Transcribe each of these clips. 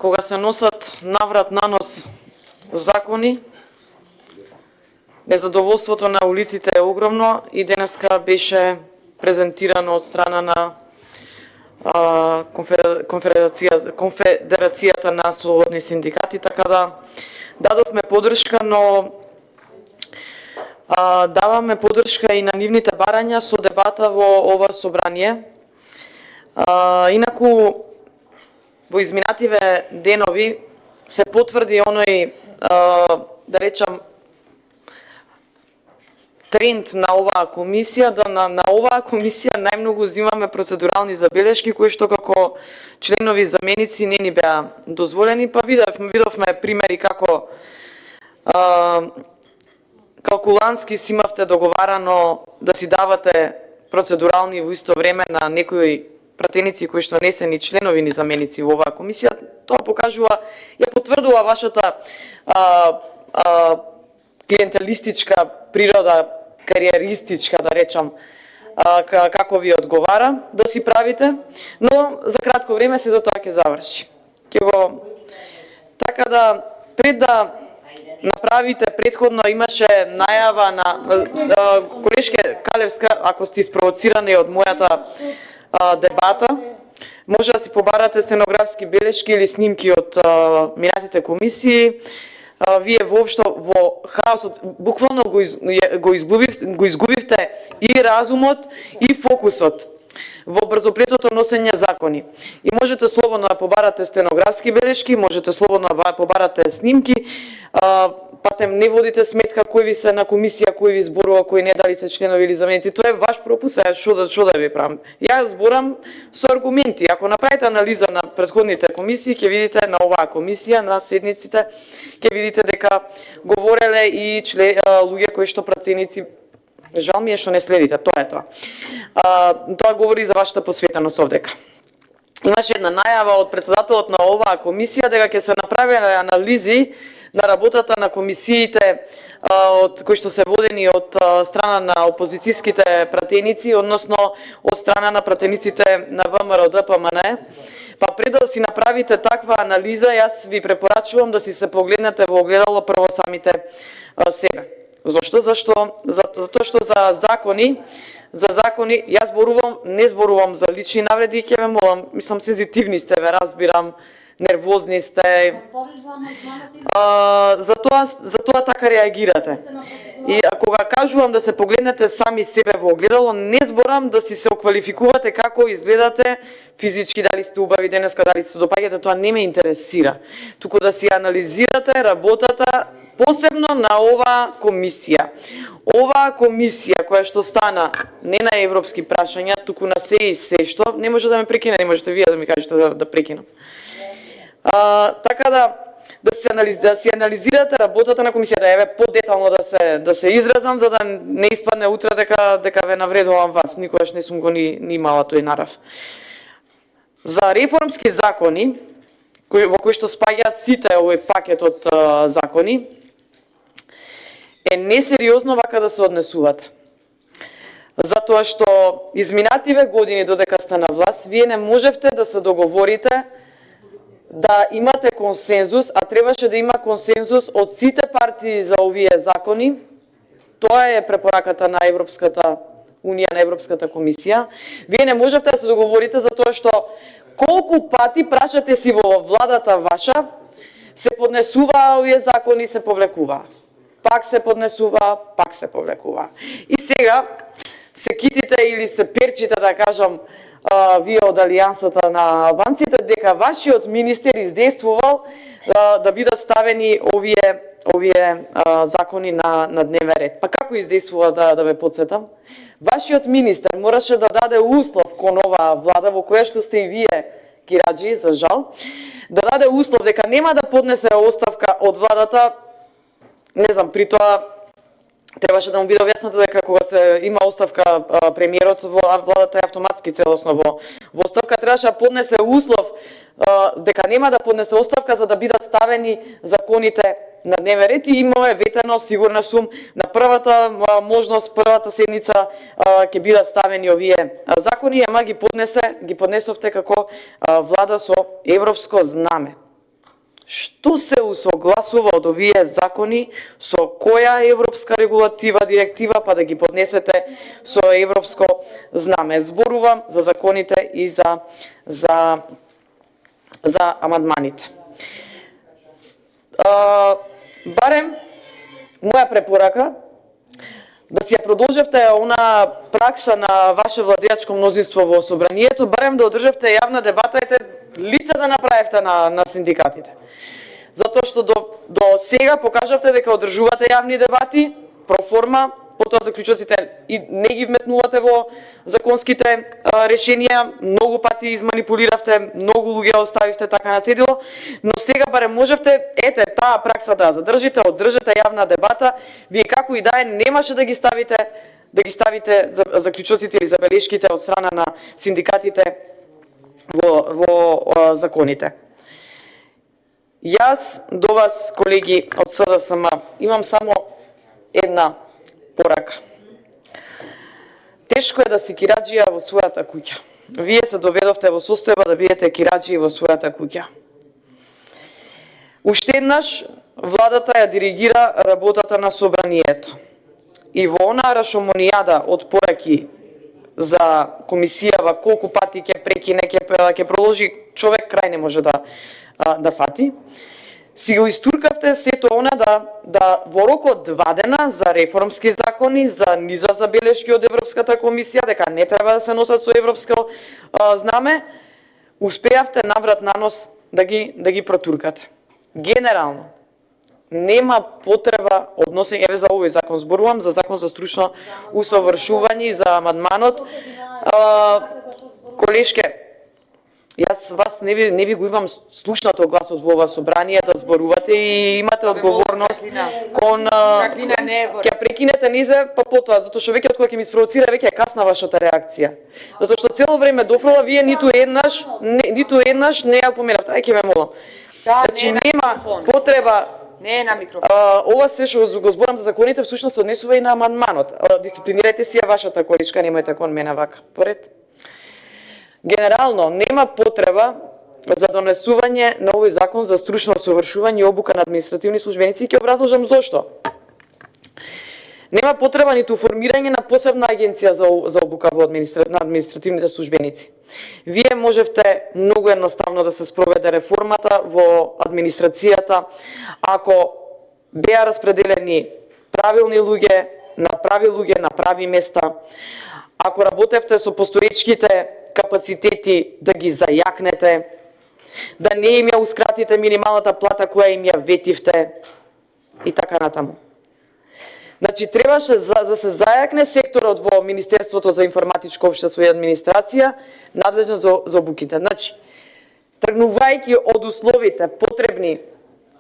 кога се носат наврат на нос закони, незадоволството на улиците е огромно и денеска беше презентирано од страна на Конфедерацијата на слободни синдикати, така да дадовме подршка, но даваме подршка и на нивните барања со дебата во ова собрание. Инаку, во изминативе денови се потврди оној, да речам, тренд на оваа комисија, да на оваа комисија најмногу взимаме процедурални забелешки, кои што како членови заменици не ни беа дозволени, па видовме примери како калкулантски си имавте договарано да си давате процедурални во исто време на некои пратеници кои што не се ни членови ни заменици во оваа комисија. Тоа покажува, ја потврдува вашата клиентелистичка природа, кариеристичка, да речам, како ви одговара да си правите, но за кратко време се до тоа ќе заврши. Така да, пред да направите, предходно имаше најава на колешке Калевска, ако сте испровоцирани од мојата дебата, може да си побарате стенографски белешки или снимки од минатите комисии. Вие воопшто во хаосот буквално го изгубивте и разумот и фокусот во брзоплетото носење закони. И можете слободно да побарате стенографски белешки, можете слободно да побарате снимки, патем не водите сметка кој ви се на комисија, кој ви зборува, кој не, дали се членови или заменици. Тоа е ваш пропуск, а што да ви правам? Јас зборам со аргументи. Ако направите анализа на претходните комисии, ќе видите на оваа комисија, на седниците, ќе видите дека говореле и луѓе кои што пратеници. Жал ми е што не следите, тоа е тоа. Тоа говори за вашата посветеност овдека. Имаше една најава од председателот на оваа комисија дека ќе се направеле анализи на работата на комисиите од кои што се водени од страна на опозицијските пратеници, односно од страна на пратениците на ВМРО ДПМН. Па пред да си направите таква анализа, јас ви препорачувам да си се погледнете во огледало прво самите себе. Зошто? Затоа што за закони, јас не зборувам за лични навреди, ќе ве молам, мислам сензитивни сте, ве разбирам, нервозни сте. Затоа така реагирате. И кога кажувам да се погледнете сами себе во огледало, не зборам да си се оквалификувате како изгледате физички, дали сте убави денеска, дали се допаѓате, тоа не ме интересира. Туку да си анализирате работата посебно на оваа комисија. Оваа комисија која што стана не на европски прашања, туку на се и се што, не може да ме прекине, не можете вие да ми кажете да прекинам. Така да си анализирате работата на комисијата, еве подетално да се изразам за да не испадне утре дека ве навредувам вас, никогаш не сум го ни имала тој нарав. За реформски закони во кои што спаѓаат сите овој пакет од закони, е несериозно вака да се однесувате. Затоа што изминативе години додека сте на власт, вие не можевте да се договорите да имате консензус, а требаше да има консензус од сите партии за овие закони. Тоа е препораката на Европската Унија, на Европската комисија. Вие не можевте да се договорите за тоа што колку пати прашате си во владата ваша, се поднесуваа овие закони, се повлекуваа. Пак се поднесува, пак се повлекува. И сега се китите или се перчите, да кажам, вие од Алијансата на албанците, дека вашиот министер издействувал да бидат ставени овие закони на дневен ред. Па како издействува, да ве подсетам? Вашиот министер мораше да даде услов кон оваа влада, во која што сте и вие кираџи, за жал, да даде услов дека нема да поднесе оставка од владата. Не знам, при тоа требаше да му биде објаснато дека кога се има оставка премиерот во владата е автоматски целосно во оставка, требаше да поднесе услов дека нема да поднесе оставка за да бидат ставени законите на дневен ред и имаме ветено, сигурна сум, на првата можност, првата седница ќе бидат ставени овие закони, ама ги поднесовте како влада со европско знаме. што се усогласува од овие закони со која европска регулатива, директива, па да ги поднесете со европско знаме. Зборувам за законите и за амандманите. Барем моја препорака да си ја продолжевте она пракса на ваше владеачко мнозинство во собранието, барем да одржавте јавна дебата, лице да направевте на синдикатите. Затоа што до сега покажавте дека одржувате јавни дебати, проформа, потоа заклучоците и не ги вметнувате во законските решенија, многу пати изманипулиравте, многу луѓе оставивте така на цедило, но сега барем можевте, таа пракса да задржите, одржете јавна дебата, вие како и да е немаше да ги ставите заклучоците или забелешките од страна на синдикатите во законите. Јас до вас, колеги од СДСМ, имам само една порака. Тешко е да си кираџија во својата куќа. Вие се доведовте во состојба да бидете кираџии во својата куќа. Уште еднаш, владата ја диригира работата на собранието. И во онаа рашомонијада од пораки за комисијава, колку пати ќе прекине, ќе продолжи, човек крај не може да фати. Си го истуркавте сето она да во рок од 2 дена за реформски закони, за низа забелешки од Европската комисија, дека не треба да се носат со европско знаме, успеавте наврат на нос да ги протуркате. Генерално, нема потреба односење, еве за овој закон зборувам, за закон за стручно усовршување, за амандманот. Колешке, јас вас не ви го имам слушнато гласот во ова собрание да зборувате и имате одговорност кон ќе прекинете низе, па потоа, затоа што веќе од кога ќе ми спровоцира, веќе е касна вашата реакција. Затоа што цело време дофрла, вие ниту еднаш не ја поминавте. Ај ќе ме молам. Значи нема потреба. Не е на микрофон. Ова се што го зборам за законите всушност однесува и на амандманот. Дисциплинирајте си ја вашата количка, немојте кон мене вака. Поред. Генерално нема потреба за донесување на овој закон за стручно усовршување и обука на административни службеници, ќе образложам зошто. Нема потреба ниту формирање на посебна агенција за обука на административните службеници. Вие можевте многу едноставно да се спроведе реформата во администрацијата ако беа распределени правилни луѓе, на прави места, ако работевте со постоечките капацитети да ги зајакнете, да не им ја ускратите минималната плата која им ја ветивте и така натаму. Значи, требаше да се зајакне секторот во Министерството за информатичко општество и администрација, надлежно за обуките. Значи, тргнувајќи од условите потребни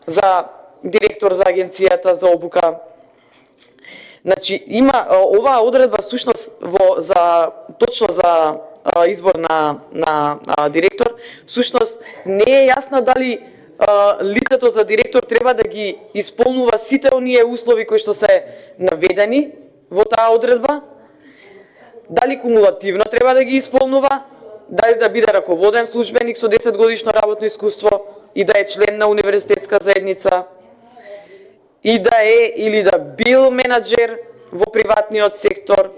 за директор за агенцијата за обука, значи, има оваа одредба всушност точно за избор на директор, всушност не е јасно дали лицето за директор треба да ги исполнува сите оние услови кои што се наведени во таа одредба, дали кумулативно треба да ги исполнува, дали да биде раководен службеник со 10 годишно работно искуство и да е член на универзитетска заедница, и да е или да бил менаџер во приватниот сектор,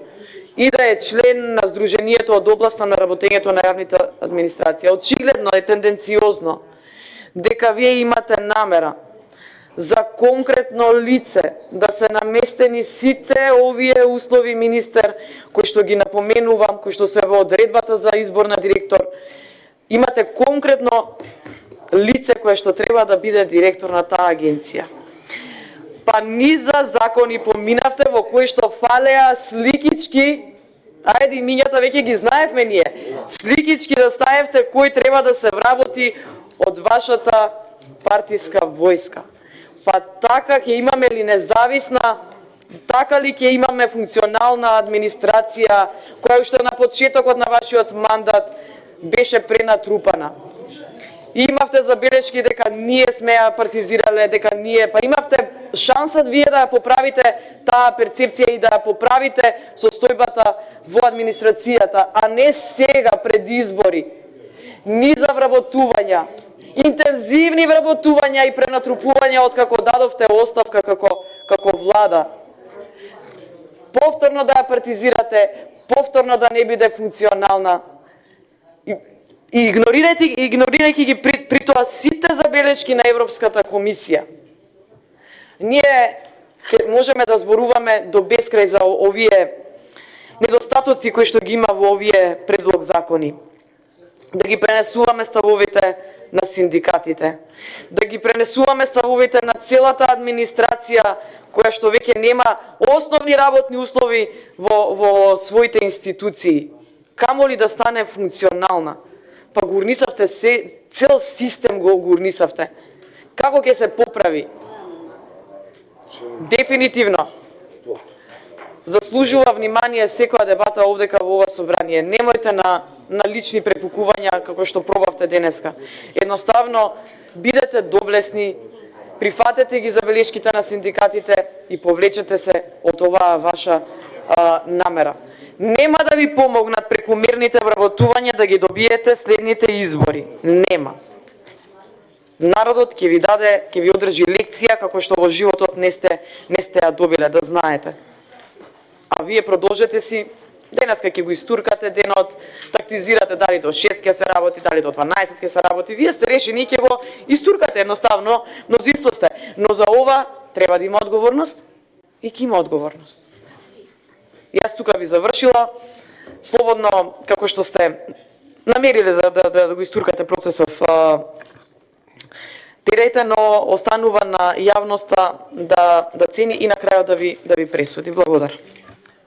и да е член на Сдруженијето од областа на работењето на јавните администрација. Очигледно е тенденциозно дека вие имате намера за конкретно лице да се наместени сите овие услови, министер, кои што ги напоменувам, кои што се во одредбата за избор на директор. Имате конкретно лице кое што треба да биде директор на таа агенција. Па низа закони поминавте во кои што фалеа сликички, ајде имињата веќе ги знаевме ние, сликички да ставевте кој треба да се вработи од вашата партиска војска. Па така ќе имаме ли независна, така ли ќе имаме функционална администрација која уште на почетокот на вашиот мандат беше пренатрупана. Имавте забелешки дека ние сме ја партизирале, дека ние, па имавте шанса вие да ја поправите таа перцепција и да ја поправите состојбата во администрацијата, а не сега пред избори. Ни за вработувања, Интензивни вработувања и пренатрупувања од како дадовте оставка како влада. Повторно да ја партизирате, повторно да не биде функционална. И игнорирајќи ги при тоа сите забелешки на Европската комисија. Ние можеме да зборуваме до бескрај за овие недостатоци кои што ги има во овие предлог закони. Да ги пренесуваме ставовите на синдикатите, да ги пренесуваме ставовите на целата администрација која што веќе нема основни работни услови во своите институции. Камо ли да стане функционална? Па гурнисавте цел систем го гурнисавте. Како ќе се поправи? Дефинитивно. Заслужува внимание секоја дебата овдека во ова собрание. Немојте на лични препукувања како што пробавте денеска. Едноставно бидете доблесни, прифатете ги забелешките на синдикатите и повлечете се од оваа ваша намера. Нема да ви помогнат прекумерните вработувања да ги добиете следните избори. Нема. Народот ќе ви даде, ќе ви одржи лекција како што во животот не сте ја добиле, да знаете. А вие продолжете си, денеска ќе го истуркате денот, тактизирате дали до 6 ќе се работи, дали до 12 ќе се работи, вие сте решени и ќе го истуркате едноставно, мнозинство сте. Но за ова треба да има одговорност и ќе има одговорност. Јас тука би завршила, слободно, како што сте намериле да го истуркате процесов, терејте, но останува на јавноста да цени и на крајот да ви пресуди. Благодарам.